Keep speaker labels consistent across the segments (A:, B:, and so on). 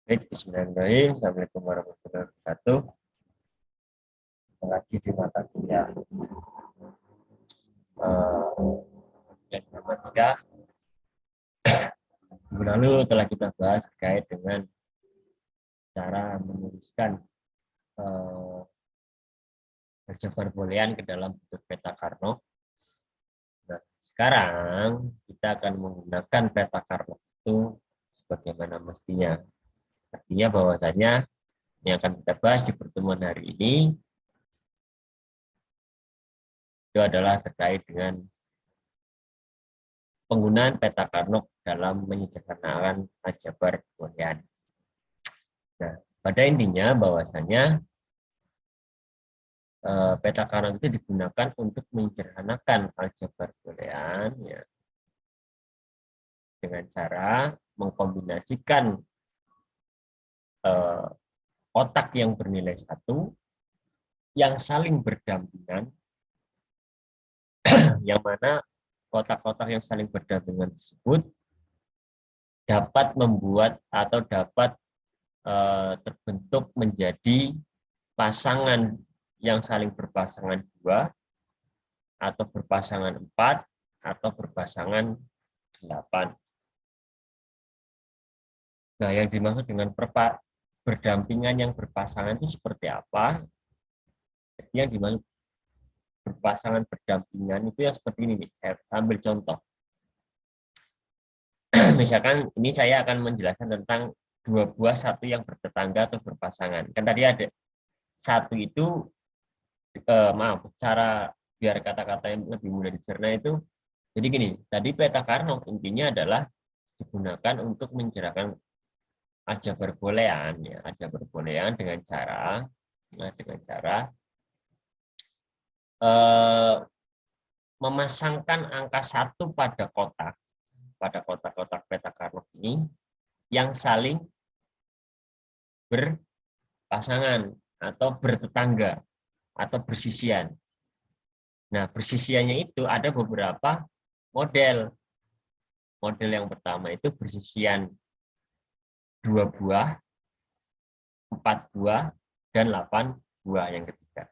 A: Baik, bismillahirrahmanirrahim. Assalamualaikum warahmatullahi wabarakatuh. Lagi di mata kuliah yang matematika. Minggu lalu telah kita bahas terkait dengan cara menuliskan aljabar boolean ke dalam bentuk peta Carnot. Nah, sekarang kita akan menggunakan peta Carnot itu sebagaimana mestinya. Artinya bahwasanya yang akan kita bahas di pertemuan hari ini itu adalah terkait dengan penggunaan peta Carnot dalam menyederhanakan aljabar boolean. Nah, pada intinya bahwasanya peta Carnot itu digunakan untuk menyederhanakan aljabar boolean ya, dengan cara mengkombinasikan kotak yang bernilai 1 yang saling berdampingan, yang mana kotak-kotak yang saling berdampingan tersebut dapat membuat atau dapat terbentuk menjadi pasangan yang saling berpasangan 2 atau berpasangan 4 atau berpasangan 8. Nah, yang dimaksud dengan berdampingan yang berpasangan itu seperti apa? Jadi yang dimaksud berpasangan berdampingan itu yang seperti ini nih. Saya ambil contoh. Misalkan ini saya akan menjelaskan tentang dua buah satu yang bertetangga atau berpasangan. Kan tadi ada satu itu maaf, cara biar kata-kata yang lebih mudah dicerna itu, jadi gini, tadi peta Carnot intinya adalah digunakan untuk mencerahkan aljabar boolean ya, aljabar boolean dengan cara memasangkan angka 1 pada kotak-kotak peta Carnot ini yang saling berpasangan atau bertetangga atau bersisian. Nah, bersisiannya itu ada beberapa model. Model yang pertama itu bersisian 2 buah, 4 buah, dan 8 buah yang ketiga.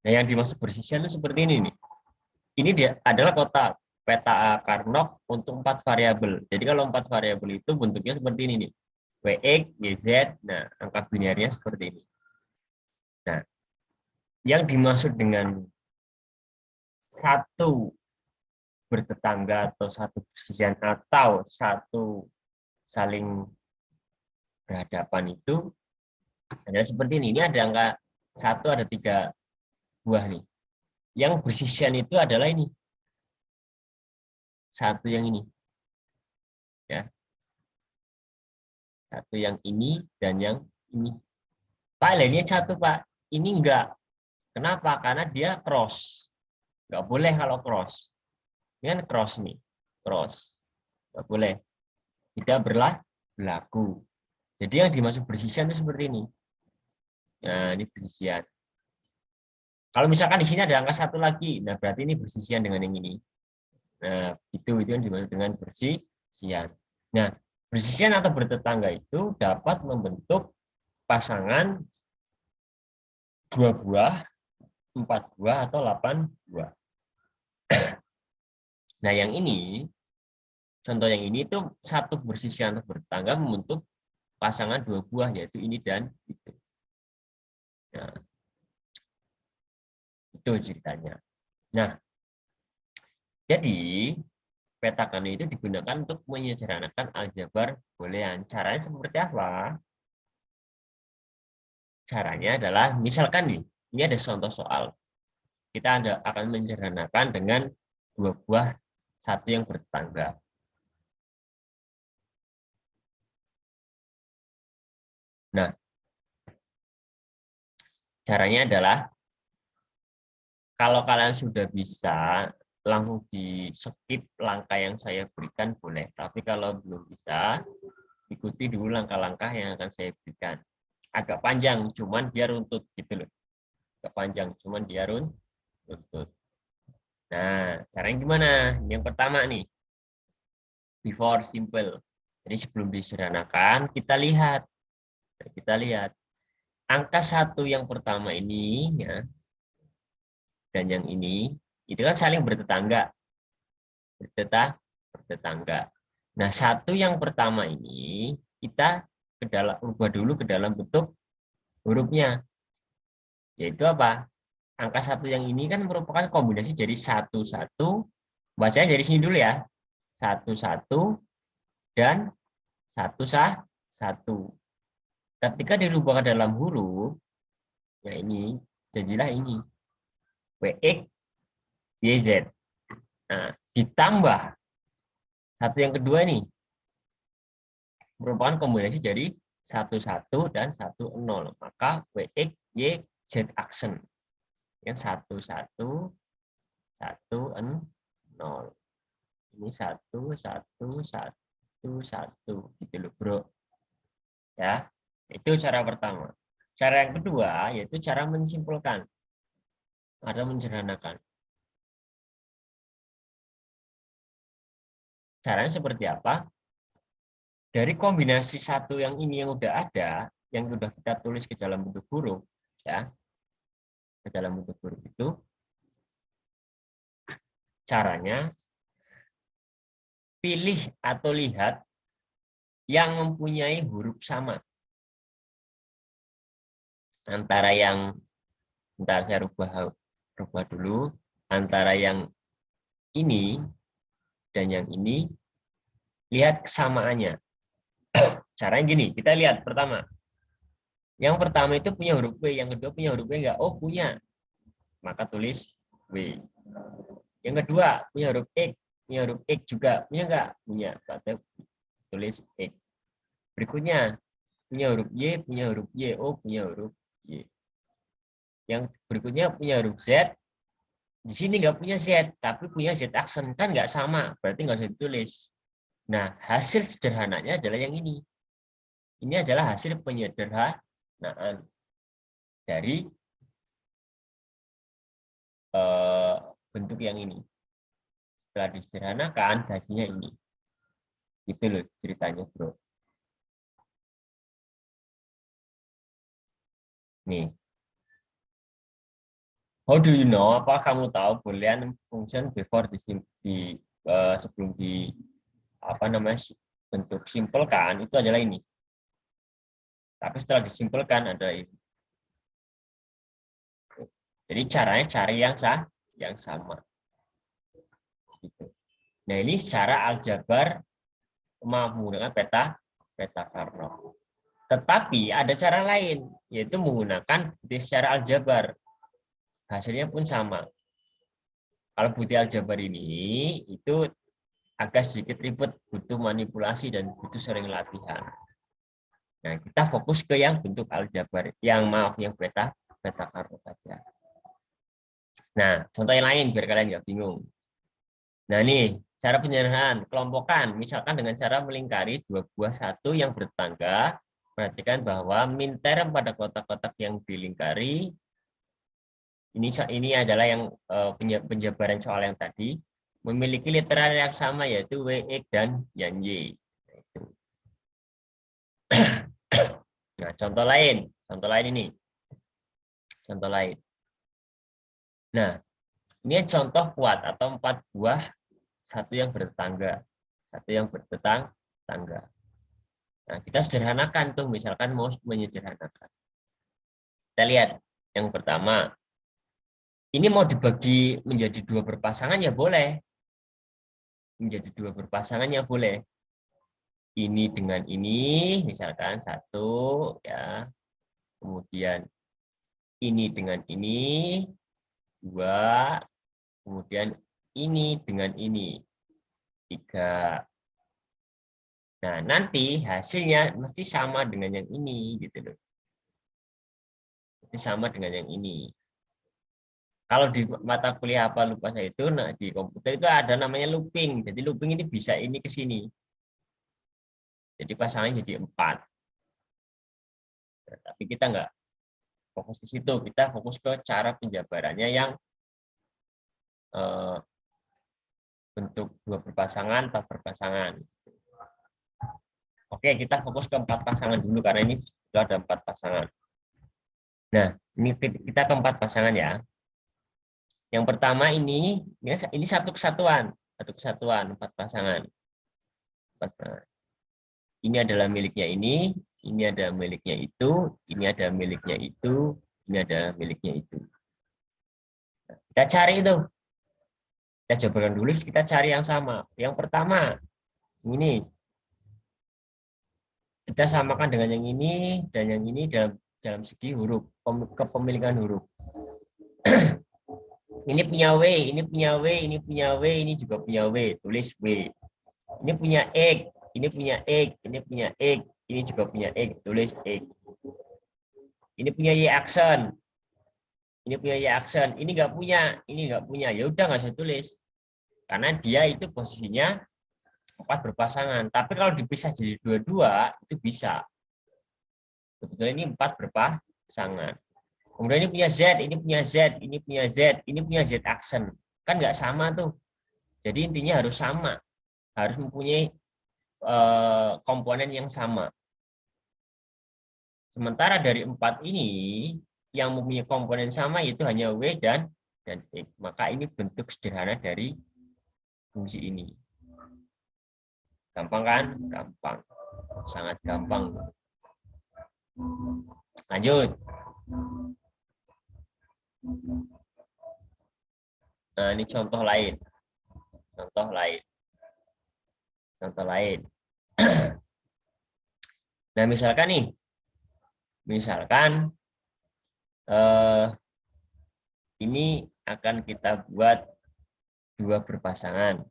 A: Nah, yang dimaksud bersisian itu seperti ini nih. Ini dia adalah kotak peta Carnot untuk 4 variabel. Jadi kalau 4 variabel itu bentuknya seperti ini nih. WX, YZ, nah angka binarnya seperti ini. Nah, yang dimaksud dengan satu bertetangga atau satu bersisian atau satu saling berhadapan itu adalah seperti ini. Ini ada angka 1, ada 3 buah nih. Yang bersisian itu adalah ini. Satu yang ini. Ya. Satu yang ini dan yang ini. Pak, lainnya satu, Pak. Ini enggak. Kenapa? Karena dia cross. Enggak boleh kalau cross. Ini kan cross nih. Cross. Enggak boleh. Tidak berlaku. Jadi yang dimaksud bersisian itu seperti ini. Nah, ini bersisian. Kalau misalkan di sini ada angka 1 lagi, nah berarti ini bersisian dengan yang ini. Nah, itu yang dimaksud dengan bersisian. Nah, bersisian atau bertetangga itu dapat membentuk pasangan 2 buah, 4 buah, atau 8 buah. Nah, yang ini, contoh yang ini itu satu bersisian atau bertetangga membentuk pasangan 2 buah, yaitu ini dan itu. Nah, itu ceritanya. Nah, jadi peta Carnot itu digunakan untuk menyederhanakan aljabar boolean. Caranya seperti apa? Caranya adalah, misalkan nih, ini ada contoh soal. Kita akan menyederhanakan dengan 2 buah satu yang bertetangga. Nah, caranya adalah, kalau kalian sudah bisa, langsung di skip langkah yang saya berikan boleh. Tapi kalau belum bisa, ikuti dulu langkah-langkah yang akan saya berikan. Agak panjang, cuman dia runtut gitu loh. Agak panjang, cuman dia runtut. Nah, caranya gimana? Yang pertama nih, before simple. Jadi sebelum disederhanakan, kita lihat. Angka 1 yang pertama ini, ya, dan yang ini, itu kan saling bertetangga. Bertetangga. Nah, 1 yang pertama ini, kita ubah dulu ke dalam bentuk hurufnya. Yaitu apa? Angka 1 yang ini kan merupakan kombinasi dari 1, 1, bacanya dari sini dulu ya. 1, 1, dan 1, 1. Ketika dirubah ke dalam huruf, ya ini, jadilah ini. WX, YZ. Nah, ditambah 1 yang kedua ini, merupakan kombinasi dari 1, 1, dan 1, 0. Maka WX, YZ aksen. Yang 1, 1, 1, 0. Ini 1, 1, 1, 1. Gitu loh, bro. Ya, itu cara pertama. Cara yang kedua, yaitu cara menyimpulkan atau menyederhanakan. Caranya seperti apa? Dari kombinasi 1 yang ini yang udah ada, yang udah kita tulis ke dalam bentuk huruf, ya, ke dalam bentuk huruf itu, caranya pilih atau lihat yang mempunyai huruf sama. Antara yang, bentar saya rubah dulu, antara yang ini dan yang ini, lihat kesamaannya. Caranya gini, kita lihat pertama. Yang pertama itu punya huruf W, yang kedua punya huruf W enggak? Oh, punya. Maka tulis W. Yang kedua punya huruf X juga. Punya enggak? Punya. Maka tulis X. Berikutnya punya huruf Y. Oh, punya huruf Y. Yang berikutnya punya huruf Z. Di sini nggak punya Z, tapi punya Z aksen. Kan nggak sama, berarti nggak usah ditulis. Nah, hasil sederhananya adalah yang ini. Ini adalah hasil penyederhanaan dari bentuk yang ini. Setelah disederhanakan, hasilnya ini. Gitu loh ceritanya, bro. Nih. How do you know? Apa kamu tahu Boolean function before sebelum di apa namanya bentuk simpelkan itu adalah ini. Tapi setelah disimpelkan ada ini. Jadi caranya cari yang sama. Gitu. Nah, ini secara aljabar menggunakan peta Karnaugh. Tetapi ada cara lain, yaitu menggunakan bukti secara aljabar. Hasilnya pun sama. Kalau bukti aljabar ini itu agak sedikit ribet, butuh manipulasi dan butuh sering latihan. Nah, kita fokus ke yang bentuk aljabar, yang peta Karnaugh saja. Nah, contoh yang lain biar kalian nggak bingung. Nah, ini cara penyederhanaan kelompokan, misalkan dengan cara melingkari dua buah satu yang bertetangga. Perhatikan bahwa min term pada kotak-kotak yang dilingkari ini adalah yang penjabaran soal yang tadi memiliki literal yang sama yaitu WX dan yang Y. Nah, contoh lain ini. Contoh lain. Nah, ini contoh kuat atau 4 buah satu yang bertetangga. Nah, kita sederhanakan tuh, misalkan mau menyederhanakan. Kita lihat yang pertama. Ini mau dibagi menjadi 2 berpasangan ya boleh. Menjadi 2 berpasangan ya boleh. Ini dengan ini, misalkan 1 ya. Kemudian ini dengan ini 2. Kemudian ini dengan ini 3. Nah, nanti hasilnya mesti sama dengan yang ini gitu loh. Mesti sama dengan yang ini. Kalau di mata kuliah apa lupa saya itu, nah di komputer itu ada namanya looping. Jadi looping ini bisa ini ke sini. Jadi pasangannya jadi 4. Nah, tapi kita nggak fokus ke situ. Kita fokus ke cara penjabarannya yang bentuk 2 berpasangan, 4 berpasangan. Oke, kita fokus ke 4 pasangan dulu karena ini sudah ada 4 pasangan. Nah, ini kita ke 4 pasangan ya. Yang pertama ini satu kesatuan, 4 pasangan. 4 pasangan. Ini adalah miliknya ini ada miliknya itu, ini ada miliknya itu, ini ada miliknya itu. Nah, kita cari itu. Kita cobakan dulu, kita cari yang sama. Yang pertama, ini. Kita samakan dengan yang ini dan yang ini dalam segi huruf, kepemilikan huruf. Ini punya W, ini punya W, ini punya W, ini juga punya W, tulis W. Ini punya X, ini punya X, ini punya X, ini juga punya X, tulis X. Ini punya Y aksen. Ini punya Y aksen, ini nggak punya, ya udah nggak usah tulis. Karena dia itu posisinya 4 berpasangan. Tapi kalau dipisah jadi 2-2 itu bisa. Sebetulnya ini 4 berpasangan. Kemudian ini punya Z, ini punya Z, ini punya Z, ini punya Z aksen. Kan nggak sama tuh. Jadi intinya harus sama. Harus mempunyai komponen yang sama. Sementara dari 4 ini, yang mempunyai komponen sama yaitu hanya W dan X. Maka ini bentuk sederhana dari fungsi ini. Gampang kan? Gampang. Sangat gampang. Lanjut. Nah, ini contoh lain. Contoh lain. Nah, misalkan ini akan kita buat 2 berpasangan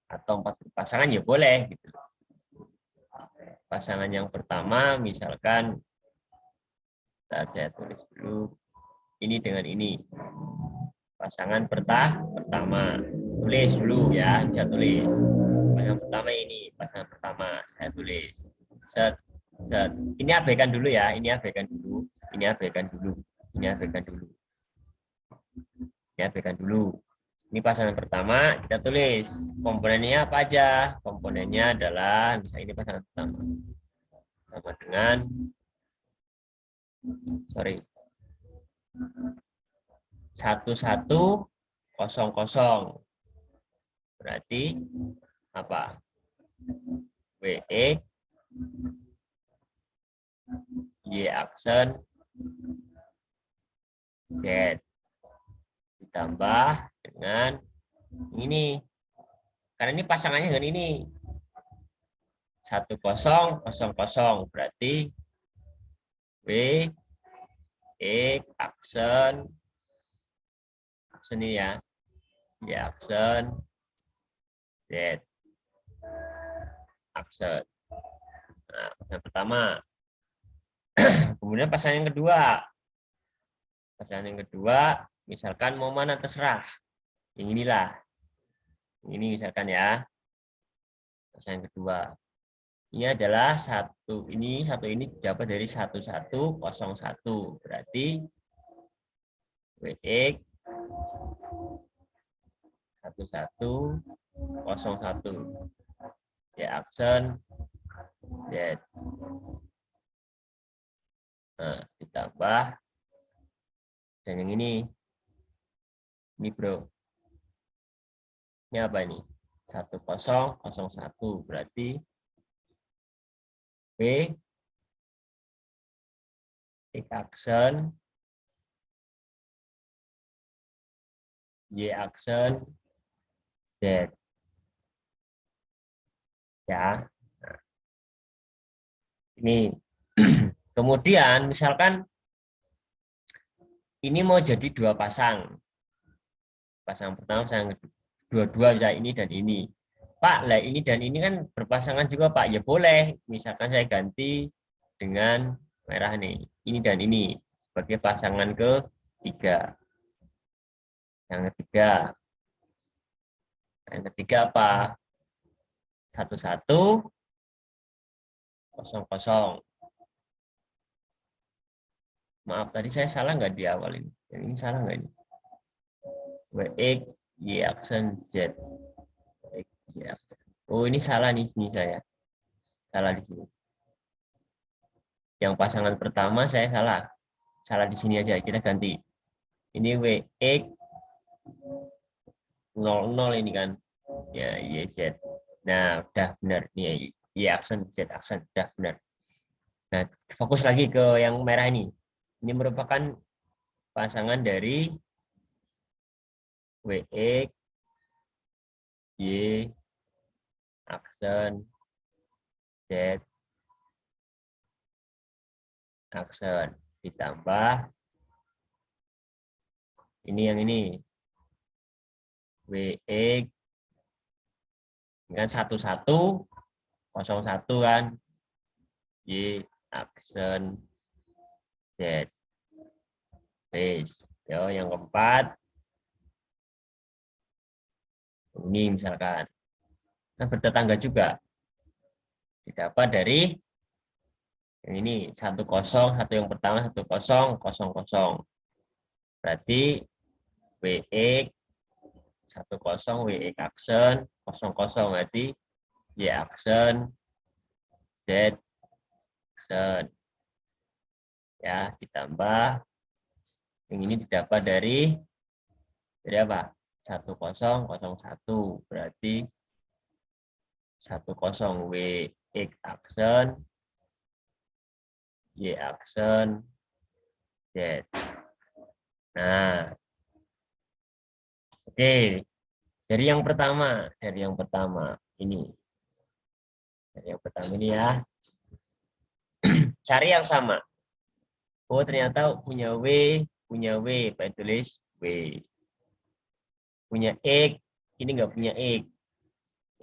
A: atau 4 berpasangan ya boleh gitu. Pasangan yang pertama misalkan saya tulis dulu ini dengan ini. Pasangan pertama. Tulis dulu ya, bisa tulis. Pasangan pertama ini, pasangan pertama saya tulis. Set. Ini abaikan dulu ya, ini abaikan dulu. Ini abaikan dulu. Ini pasangan pertama, kita tulis komponennya apa aja. Komponennya adalah, misalnya ini pasangan pertama. Sama dengan, 1100. Berarti apa? WE, Y aksen, Z. Ditambah dengan ini. Karena ini pasangannya dengan ini. 1000 berarti W X aksen ini ya. Y aksen Z aksen. Nah, pasangan pertama. Kemudian pasangan yang kedua. Pasangan yang kedua misalkan mau mana terserah. Yang inilah. Ini misalkan ya. Pasangan yang kedua. Ini adalah satu ini dapat dari 1101. Berarti WX 1101 ya aksen Z. Nah, ditambah dan yang ini bro. Ini apa ini? 1001 berarti B X aksen Y aksen Z. Ya. Nah, ini kemudian misalkan ini mau jadi 2 pasang. Pasang pertama, pasang kedua bisa ini dan ini. Pak, lah ini dan ini kan berpasangan juga Pak. Ya boleh. Misalkan saya ganti dengan merah nih. Ini dan ini sebagai pasangan ketiga. Yang ketiga. Yang ketiga apa? 1100. Maaf, tadi saya salah nggak di awal ini? Yang ini salah nggak ini? WX, Y aksen Z. WX, Y aksen. Oh, ini salah nih sini saya. Salah di sini. Yang pasangan pertama saya salah di sini aja, kita ganti. Ini WX 00 ini kan, ya YZ. Nah, udah benar. Ini Y aksen, Z aksen, udah benar. Nah, fokus lagi ke yang merah ini. Ini merupakan pasangan dari WX, Y, aksen, Z, aksen. Ditambah ini yang ini. WX kan 1101 kan. Y, aksen, Z. Base. Yo, yang keempat. Ini misalkan. Nah, bertetangga juga. Didapat dari yang ini 10, satu yang pertama 10, 00. Berarti WX 10 WX aksen 00 berarti Y aksen Z aksen. Ya, ditambah yang ini didapat dari apa? 1001 berarti 10 WX aksen Y aksen Z. Nah, oke. Dari yang pertama ini. Dari yang pertama ini ya. Cari yang sama. Oh, ternyata punya W, Pak tulis W. Punya X, ini nggak punya X.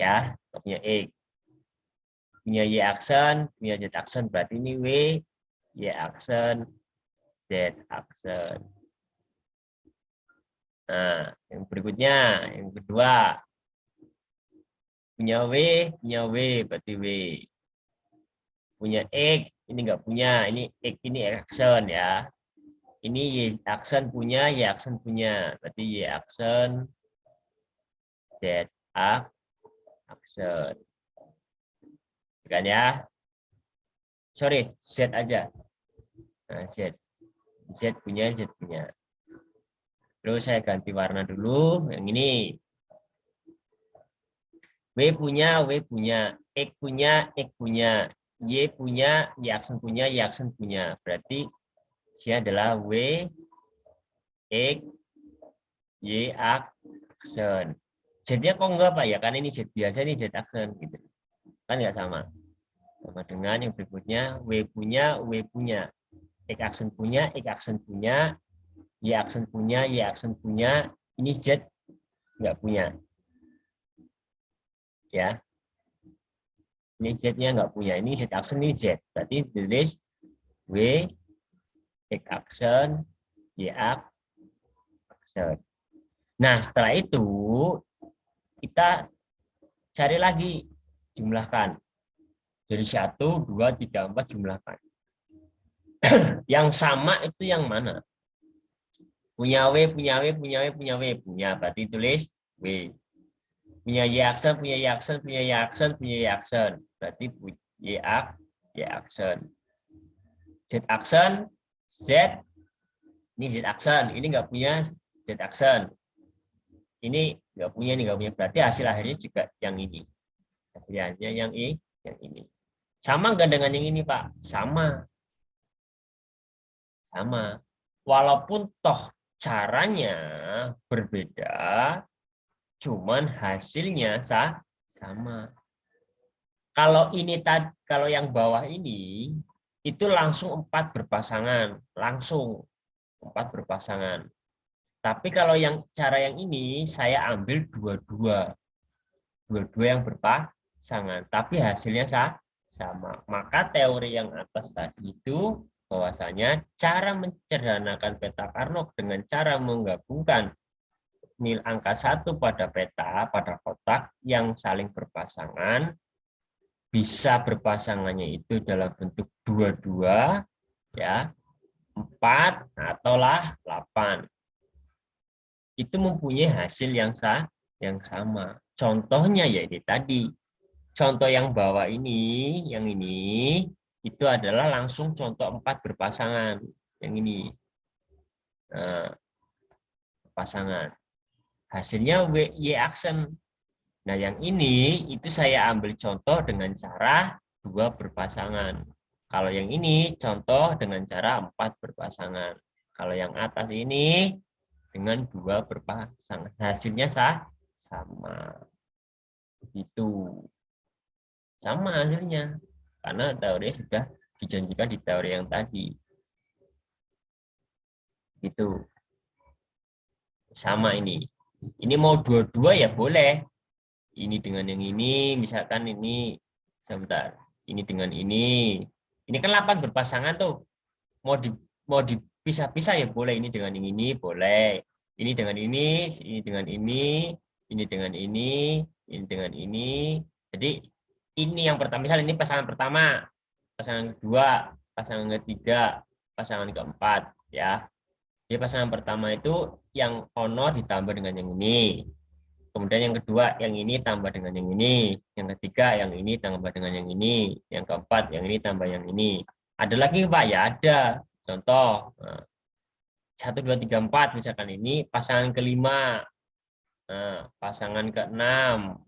A: Ya, nggak punya X. Punya Y aksen, punya Z aksen, berarti ini W, Y aksen, Z aksen. Nah, yang berikutnya, yang kedua. Punya W, berarti W. Punya X, ini nggak punya, ini X ini aksen ya. Ini Y aksen punya, Y aksen punya, berarti Y aksen, Z aksen. Kan ya? Sorry, Z aja. Nah, Z punya, Z punya. Terus saya ganti warna dulu, yang ini. W punya, X punya, X punya. Y punya, Y aksen punya, Y aksen punya. Berarti dia adalah W, X, Y aksen. Z-nya kok enggak Pak ya? Karena ini Z biasa, ini Z aksen gitu. Kan nggak sama. Sama dengan yang berikutnya W punya, X aksen punya, X aksen punya, Y aksen punya, Y aksen punya. Ini Z nggak punya. Ya. Ini Z-nya nggak punya. Ini Z aksen, ini Z. Berarti tulis W, X aksen, Y aksen. Nah, setelah itu kita cari lagi, jumlahkan. Dari 1, 2, 3, 4 jumlahkan. Yang sama itu yang mana? Punya W, punya W, punya W, punya W. Punya, berarti tulis W. Punya Y aksen, punya Y aksen, punya Y aksen, punya Y aksen. Berarti Y aksen. Z aksen, Z. Ini Z aksen. Ini nggak punya Z aksen. Ini nggak punya, ini nggak punya. Berarti hasil akhirnya juga yang ini. Hasilnya yang ini. Sama nggak dengan yang ini, Pak? Sama. Sama. Walaupun toh caranya berbeda, cuman hasilnya sama. Kalau kalau yang bawah ini itu langsung 4 berpasangan, langsung 4 berpasangan. Tapi kalau cara yang ini saya ambil dua-dua yang berpasangan, tapi hasilnya sama. Maka teori yang atas tadi itu bahwasanya cara mencerdanakan peta Carnot dengan cara menggabungkan nilai angka 1 pada peta, pada kotak yang saling berpasangan, bisa berpasangannya itu dalam bentuk 22, ya, 4 atau 8. Itu mempunyai hasil yang sama. Contohnya ya ini tadi. contoh yang bawah ini, yang ini, itu adalah langsung contoh 4 berpasangan. Yang ini. Nah, pasangan. Hasilnya Y aksen. Nah, yang ini itu saya ambil contoh dengan cara 2 berpasangan. Kalau yang ini contoh dengan cara 4 berpasangan. Kalau yang atas ini dengan 2 berpasangan. Hasilnya sama. Itu. Sama hasilnya. Karena teori sudah dijanjikan di teori yang tadi. Gitu. Sama ini. Ini mau dua-dua ya boleh. Ini dengan yang ini, misalkan ini, sebentar, ini dengan ini. Ini kan 8 berpasangan tuh. Mau dipisah-pisah ya boleh. Ini dengan yang ini boleh. Ini dengan ini dengan ini dengan ini dengan ini. Jadi ini yang pertama, misalnya ini pasangan pertama, pasangan kedua, pasangan ketiga, pasangan keempat, ya. Jadi pasangan pertama itu yang ono ditambah dengan yang ini. Kemudian yang kedua, yang ini tambah dengan yang ini. Yang ketiga, yang ini tambah dengan yang ini. Yang keempat, yang ini tambah yang ini. Ada lagi Pak? Ya ada. Contoh, 1, 2, 3, 4. Misalkan ini pasangan kelima. Nah, pasangan keenam.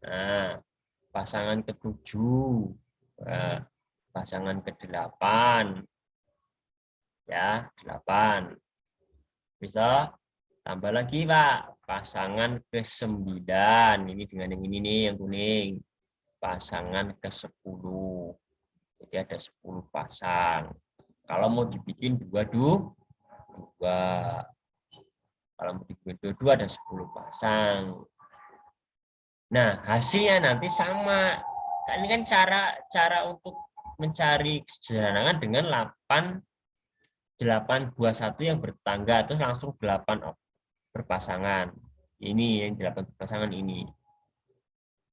A: Nah, pasangan ketujuh. Nah, pasangan ke-8. Ya, 8. Bisa tambah lagi Pak, pasangan ke-9. Ini dengan yang ini nih, yang kuning. Pasangan ke-10. Jadi ada 10 pasang. Kalau mau dibikin dua. Kalau mau dibikin dua ada 10 pasang. Nah, hasilnya nanti sama. Ini kan cara untuk mencari sederhana dengan 8 buah satu yang bertangga, terus langsung 8 berpasangan. Ini yang 8 berpasangan ini.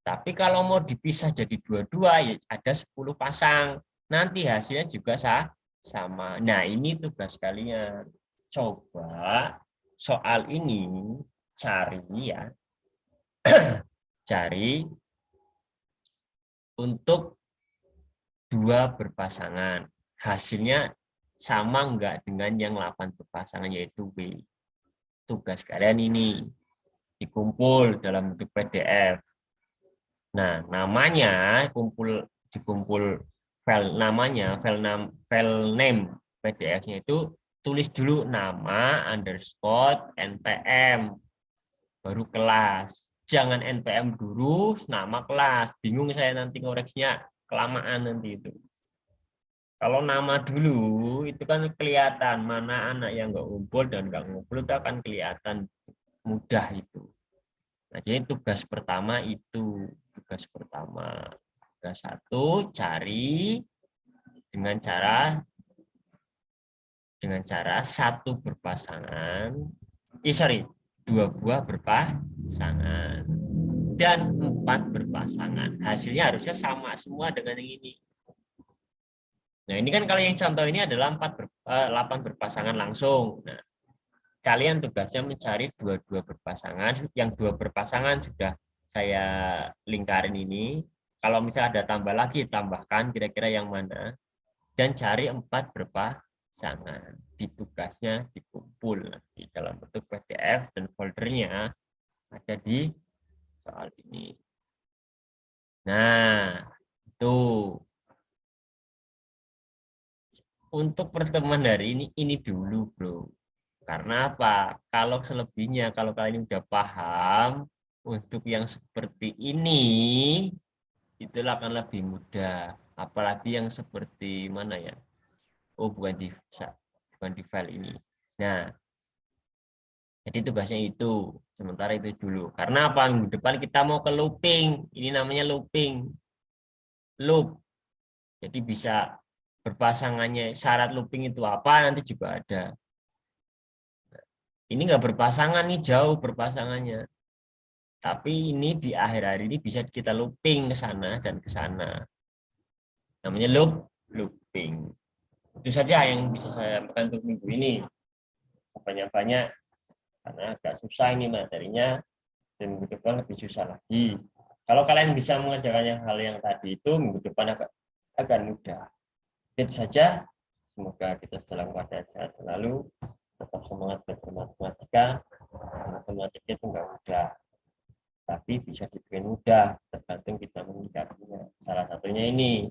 A: Tapi kalau mau dipisah jadi dua-dua, ya ada 10 pasang. Nanti hasilnya juga sama. Nah, ini tugas kalian. Coba soal ini cari ya. Cari untuk 2 berpasangan. Hasilnya sama enggak dengan yang 8 berpasangan, yaitu B. Tugas kalian ini dikumpul dalam bentuk PDF. Nah, namanya dikumpul file namanya, file name PDF-nya itu tulis dulu nama underscore npm baru kelas. Jangan npm dulu nama kelas. Bingung saya nanti ngoreksinya, kelamaan nanti itu. Kalau nama dulu itu kan kelihatan mana anak yang nggak ngumpul dan nggak ngumpul, itu akan kelihatan mudah itu. Nah, jadi tugas pertama itu, tugas pertama. Tugas 1 cari dengan cara 1 berpasangan. Sorry, 2 buah berpasangan dan 4 berpasangan. Hasilnya harusnya sama semua dengan yang ini. Nah, ini kan kalau yang contoh ini adalah 8 berpasangan langsung. Nah, kalian tugasnya mencari 2 berpasangan. Yang 2 berpasangan sudah saya lingkarin ini. Kalau misalnya ada tambah lagi, tambahkan kira-kira yang mana. Dan cari 4 berpasangan. Di tugasnya dikumpul di dalam bentuk PDF dan foldernya ada di soal ini. Nah, itu. Untuk pertemuan hari ini dulu, Bro. Karena apa? Kalau selebihnya, kalau kalian udah paham, untuk yang seperti ini, itulah akan lebih mudah. Apalagi yang seperti mana ya? Oh, bukan di file ini. Nah, jadi tugasnya itu. Sementara itu dulu. Karena apa? Minggu depan kita mau ke looping. Ini namanya looping. Loop. Jadi bisa berpasangannya. Syarat looping itu apa? Nanti juga ada. Ini nggak berpasangan nih, jauh berpasangannya. Tapi ini di akhir hari ini bisa kita looping ke sana dan ke sana. Namanya looping. Itu saja yang bisa saya sampaikan untuk minggu ini. Banyak-banyak karena agak susah ini materinya dan minggu depan lebih susah lagi. Kalau kalian bisa mengerjakan hal yang tadi itu, minggu depan akan mudah. Itu saja. Semoga kita dalam keadaan sehat selalu. Tetap semangat belajar matematika. Matematika itu nggak mudah, tapi bisa dibikin mudah, tergantung kita menyikapinya. Salah satunya ini,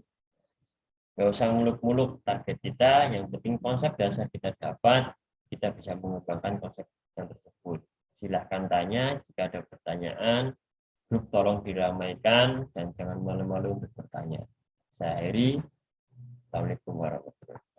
A: nggak usah muluk-muluk target kita, yang penting konsep dasar kita dapat, kita bisa mengembangkan konsep yang tersebut. Silahkan tanya jika ada pertanyaan. Grup tolong diramaikan dan jangan malu-malu untuk bertanya. Saya Heri. Assalamualaikum warahmatullahi wabarakatuh.